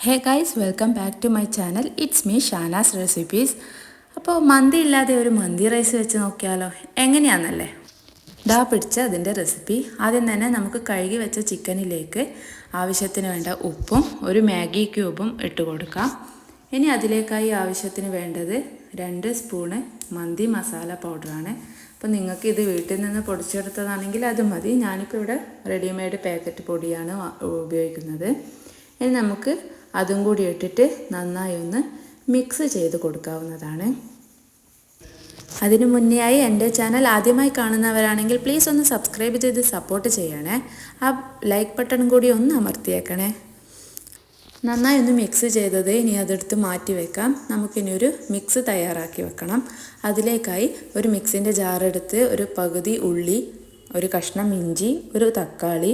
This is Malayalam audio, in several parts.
Hey guys, welcome back to my channel. It's me Shana's Recipes. അപ്പോൾ മന്തി ഇല്ലാതെ ഒരു മന്തി റൈസ് വെച്ച് നോക്കിയാലോ എങ്ങനെയാണെന്നല്ലേ ദാ പിടിച്ച അതിൻ്റെ റെസിപ്പി. ആദ്യം തന്നെ നമുക്ക് കഴുകി വെച്ച ചിക്കനിലേക്ക് ആവശ്യത്തിന് വേണ്ട ഉപ്പും ഒരു മാഗി ക്യൂബും ഇട്ട് കൊടുക്കാം. ഇനി അതിലേക്കായി ആവശ്യത്തിന് വേണ്ടത് 2 സ്പൂണ് മന്തി മസാല പൗഡറാണ്. അപ്പോൾ നിങ്ങൾക്ക് ഇത് വീട്ടിൽ നിന്ന് പൊടിച്ചെടുത്തതാണെങ്കിൽ അത് മതി. ഞാനിപ്പോൾ ഇവിടെ റെഡിമെയ്ഡ് പാക്കറ്റ് പൊടിയാണ് ഉപയോഗിക്കുന്നത്. ഇനി നമുക്ക് അതും കൂടി ഇട്ടിട്ട് നന്നായി ഒന്ന് മിക്സ് ചെയ്ത് കൊടുക്കാവുന്നതാണ്. അതിനു മുന്നേയായി എൻ്റെ ചാനൽ ആദ്യമായി കാണുന്നവരാണെങ്കിൽ പ്ലീസ് ഒന്ന് സബ്സ്ക്രൈബ് ചെയ്ത് സപ്പോർട്ട് ചെയ്യണേ. ആ ലൈക്ക് ബട്ടൺ കൂടി ഒന്ന് അമർത്തിയേക്കണേ. നന്നായി ഒന്ന് മിക്സ് ചെയ്തത് ഇനി അതെടുത്ത് മാറ്റി വെക്കാം. നമുക്കിനി ഒരു മിക്സ് തയ്യാറാക്കി വെക്കണം. അതിലേക്കായി ഒരു മിക്സിൻ്റെ ജാറെടുത്ത് ഒരു പകുതി ഉള്ളി, ഒരു കഷ്ണം ഇഞ്ചി, ഒരു തക്കാളി,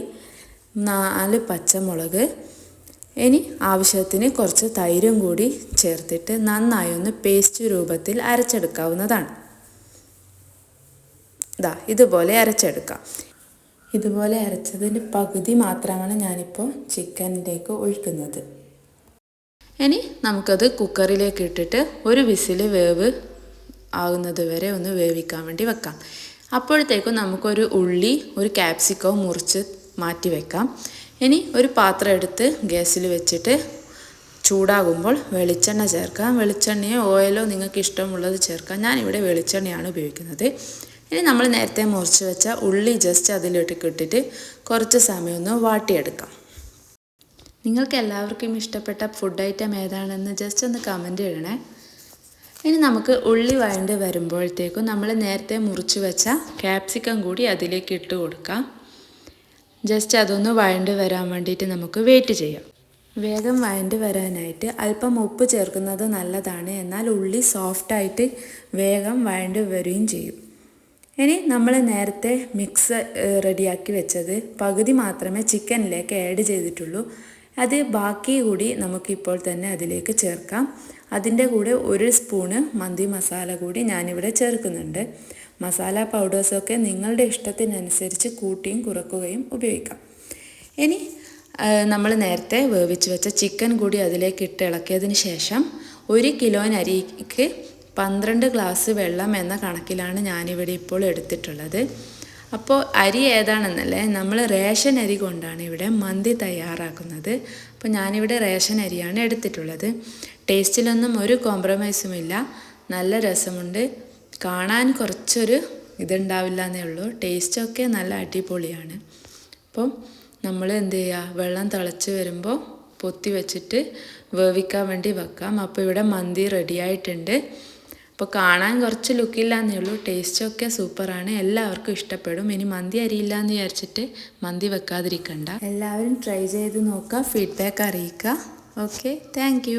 4 പച്ചമുളക്, ഇനി ആവശ്യത്തിന് കുറച്ച് തൈരും കൂടി ചേർത്തിട്ട് നന്നായി ഒന്ന് പേസ്റ്റ് രൂപത്തിൽ അരച്ചെടുക്കാവുന്നതാണ്. ഇതുപോലെ അരച്ചെടുക്കാം. ഇതുപോലെ അരച്ചതിൻ്റെ പകുതി മാത്രമാണ് ഞാനിപ്പോൾ ചിക്കനിലേക്ക് ഒഴിക്കുന്നത്. ഇനി നമുക്കത് കുക്കറിലേക്ക് ഇട്ടിട്ട് ഒരു വിസിൽ വേവ് ആകുന്നത് വരെ ഒന്ന് വേവിക്കാൻ വേണ്ടി വെക്കാം. അപ്പോഴത്തേക്കും നമുക്കൊരു ഉള്ളി, ഒരു ക്യാപ്സിക്കം മുറിച്ച് മാറ്റി വെക്കാം. ഇനി ഒരു പാത്രം എടുത്ത് ഗ്യാസിൽ വെച്ചിട്ട് ചൂടാകുമ്പോൾ വെളിച്ചെണ്ണ ചേർക്കാം. വെളിച്ചെണ്ണയോ ഓയിലോ നിങ്ങൾക്ക് ഇഷ്ടമുള്ളത് ചേർക്കാം. ഞാനിവിടെ വെളിച്ചെണ്ണയാണ് ഉപയോഗിക്കുന്നത്. ഇനി നമ്മൾ നേരത്തെ മുറിച്ച് വെച്ച ഉള്ളി ജസ്റ്റ് അതിലേക്ക് ഇട്ടിട്ട് കുറച്ച് സമയം ഒന്ന് വാട്ടിയെടുക്കാം. നിങ്ങൾക്ക് എല്ലാവർക്കും ഇഷ്ടപ്പെട്ട ഫുഡ് ഐറ്റം ഏതാണെന്ന് ജസ്റ്റ് ഒന്ന് കമൻറ്റ് ചെയ്യണേ. ഇനി നമുക്ക് ഉള്ളി വഴണ്ട് വരുമ്പോഴത്തേക്കും നമ്മൾ നേരത്തെ മുറിച്ച് വെച്ച ക്യാപ്സിക്കം കൂടി അതിലേക്ക് ഇട്ട് കൊടുക്കാം. ജസ്റ്റ് അതൊന്ന് വഴണ്ട് വരാൻ വേണ്ടിയിട്ട് നമുക്ക് വെയിറ്റ് ചെയ്യാം. വേഗം വഴണ്ട് വരാനായിട്ട് അല്പം ഉപ്പ് ചേർക്കുന്നത് നല്ലതാണ്. എന്നാൽ ഉള്ളി സോഫ്റ്റായിട്ട് വേഗം വഴണ്ട് വരികയും ചെയ്യും. ഇനി നമ്മൾ നേരത്തെ മിക്സ് റെഡിയാക്കി വെച്ചത് പകുതി മാത്രമേ ചിക്കനിലേക്ക് ആഡ് ചെയ്തിട്ടുള്ളൂ. അത് ബാക്കി കൂടി നമുക്കിപ്പോൾ തന്നെ അതിലേക്ക് ചേർക്കാം. അതിൻ്റെ കൂടെ 1 സ്പൂണ് മന്തി മസാല കൂടി ഞാനിവിടെ ചേർക്കുന്നുണ്ട്. മസാല പൗഡേഴ്സൊക്കെ നിങ്ങളുടെ ഇഷ്ടത്തിനനുസരിച്ച് കൂട്ടിയും കുറക്കുകയും ഉപയോഗിക്കാം. ഇനി നമ്മൾ നേരത്തെ വേവിച്ച് വെച്ച ചിക്കൻ കൂടി അതിലേക്ക് ഇട്ട് ഇളക്കിയതിന് ശേഷം 1 കിലോ അരിക്ക് 12 ഗ്ലാസ് വെള്ളം എന്ന കണക്കിലാണ് ഞാനിവിടെ ഇപ്പോൾ എടുത്തിട്ടുള്ളത്. അപ്പോൾ അരി ഏതാണെന്നല്ലേ, നമ്മൾ റേഷൻ അരി കൊണ്ടാണ് ഇവിടെ മന്തി തയ്യാറാക്കുന്നത്. അപ്പോൾ ഞാനിവിടെ റേഷൻ അരിയാണ് എടുത്തിട്ടുള്ളത്. ടേസ്റ്റിലൊന്നും ഒരു കോംപ്രമൈസുമില്ല. നല്ല രസമുണ്ട്. കാണാൻ കുറച്ചൊരു ഇതുണ്ടാവില്ല എന്നേ ഉള്ളൂ. ടേസ്റ്റൊക്കെ നല്ല അടിപൊളിയാണ്. അപ്പോൾ നമ്മൾ എന്ത് ചെയ്യുക, വെള്ളം തിളച്ച് വരുമ്പോൾ പൊത്തി വെച്ചിട്ട് വേവിക്കാൻ വേണ്ടി വെക്കാം. അപ്പോൾ ഇവിടെ മന്തി റെഡി ആയിട്ടുണ്ട്. അപ്പോൾ കാണാൻ കുറച്ച് ലുക്കില്ല എന്നേ ഉള്ളൂ. ടേസ്റ്റൊക്കെ സൂപ്പറാണ്. എല്ലാവർക്കും ഇഷ്ടപ്പെടും. ഇനി മന്തി അരിയില്ല എന്ന് വിചാരിച്ചിട്ട് മന്തി വെക്കാതിരിക്കണ്ട. എല്ലാവരും ട്രൈ ചെയ്ത് നോക്കുക, ഫീഡ്ബാക്ക് അറിയിക്കുക. Okay, thank